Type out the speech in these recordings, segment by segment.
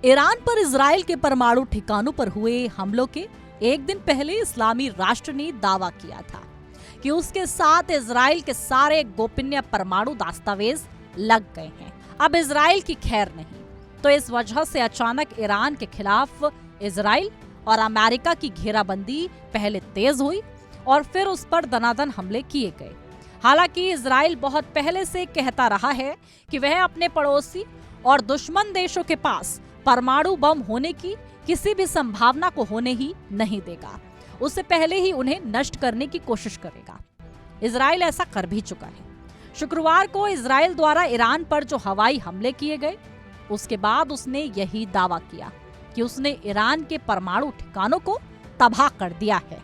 Iran पर Israel के परमाणु ठिकानों पर हुए हमलों के एक दिन पहले इस्लामी राष्ट्र ने दावा किया था कि उसके साथ इजराइल के सारे गोपनीय परमाणु दस्तावेज लग गए हैं। अब इजराइल की खैर नहीं, तो इस वजह से अचानक ईरान के खिलाफ इजराइल और अमेरिका की घेराबंदी पहले तेज हुई और फिर उस पर दनादन हमले किए गए। हालांकि इजराइल बहुत पहले से कहता रहा है कि वह अपने पड़ोसी और दुश्मन देशों के पास परमाणु बम होने की किसी भी संभावना को होने ही नहीं देगा। उससे पहले ही उन्हें नष्ट करने की कोशिश करेगा। इजराइल ऐसा कर भी चुका है। शुक्रवार को इजराइल द्वारा ईरान पर जो हवाई हमले किए गए, उसके बाद उसने यही दावा किया कि उसने ईरान के परमाणु ठिकानों को तबाह कर दिया है।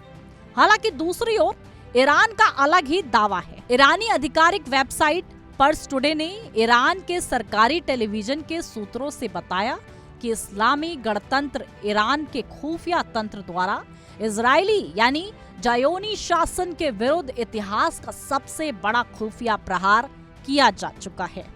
हालांकि दूसरी ओर ईरान का अलग ही दावा है। ईरानी आधिकारिक वेबसाइट पर्स टुडे ने ईरान के सरकारी टेलीविजन के सूत्रों से बताया कि इस्लामी गणतंत्र ईरान के खुफिया तंत्र द्वारा इजरायली यानी जायोनी शासन के विरुद्ध इतिहास का सबसे बड़ा खुफिया प्रहार किया जा चुका है।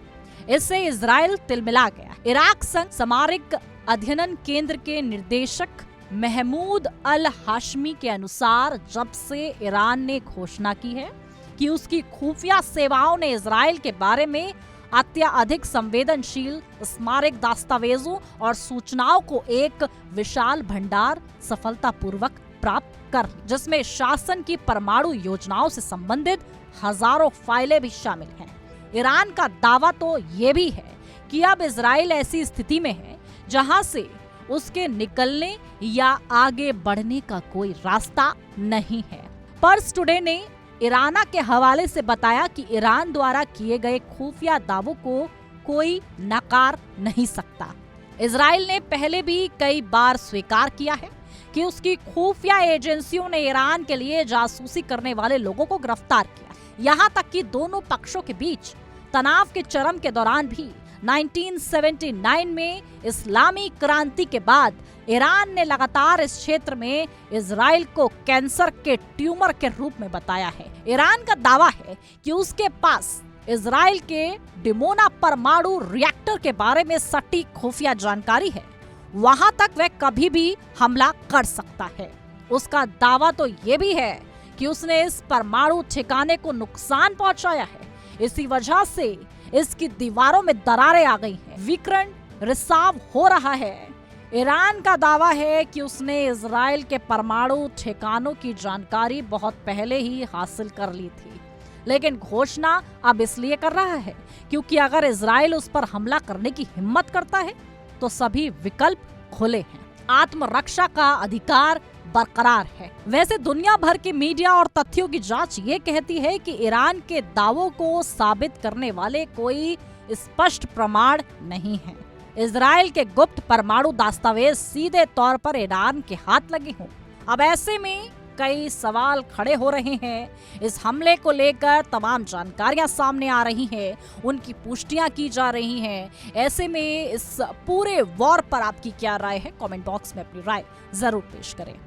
इससे इजराइल तिलमिला गया। इराक संघ सामरिक अध्ययन केंद्र के निदेशक महमूद अल हाशमी के अनुसार जब से ईरान ने घोषणा की है कि उसकी खुफिया सेवाओं ने इजराइल के बारे में अत्यधिक संवेदनशील स्मारक दस्तावेजों और सूचनाओं को एक विशाल भंडार सफलतापूर्वक प्राप्त कर, जिसमें शासन की परमाणु योजनाओं से संबंधित हजारों फाइलें भी शामिल हैं। ईरान का दावा तो ये भी है कि अब इजराइल ऐसी स्थिति में है जहां से उसके निकलने या आगे बढ़ने का कोई रास्ता नहीं है। पर्स टुडे ने ईराना के हवाले से बताया कि ईरान द्वारा किए गए खुफिया दावों को कोई नकार नहीं सकता। इजराइल ने पहले भी कई बार स्वीकार किया है कि उसकी खुफिया एजेंसियों ने ईरान के लिए जासूसी करने वाले लोगों को गिरफ्तार किया। यहाँ तक कि दोनों पक्षों के बीच तनाव के चरम के दौरान भी 1979 में इस्लामी क्रांति के बाद ईरान ने लगातार इस क्षेत्र में इजराइल को कैंसर के ट्यूमर के रूप में बताया है। ईरान का दावा है कि उसके पास इजराइल के डिमोना परमाणु रिएक्टर के बारे में सटीक खुफिया जानकारी है। वहां तक वह कभी भी हमला कर सकता है। उसका दावा तो ये भी है कि उसने इस परमाणु ठिकाने को नुकसान पहुंचाया है। इसी वजह से इसकी दीवारों में दरारें आ गई हैं। विकिरण रिसाव हो रहा है। ईरान का दावा है कि उसने इजराइल के परमाणु ठिकानों की जानकारी बहुत पहले ही हासिल कर ली थी, लेकिन घोषणा अब इसलिए कर रहा है क्योंकि अगर इजराइल उस पर हमला करने की हिम्मत करता है तो सभी विकल्प खुले हैं। आत्मरक्षा का अधिकार बरकरार है। वैसे दुनिया भर की मीडिया और तथ्यों की जांच ये कहती है कि ईरान के दावों को साबित करने वाले कोई स्पष्ट प्रमाण नहीं है। इजराइल के गुप्त परमाणु दस्तावेज सीधे तौर पर ईरान के हाथ लगे हों। अब ऐसे में कई सवाल खड़े हो रहे हैं। इस हमले को लेकर तमाम जानकारियां सामने आ रही हैं, उनकी पुष्टियां की जा रही हैं। ऐसे में इस पूरे वॉर पर आपकी क्या राय है? कमेंट बॉक्स में अपनी राय जरूर पेश करें।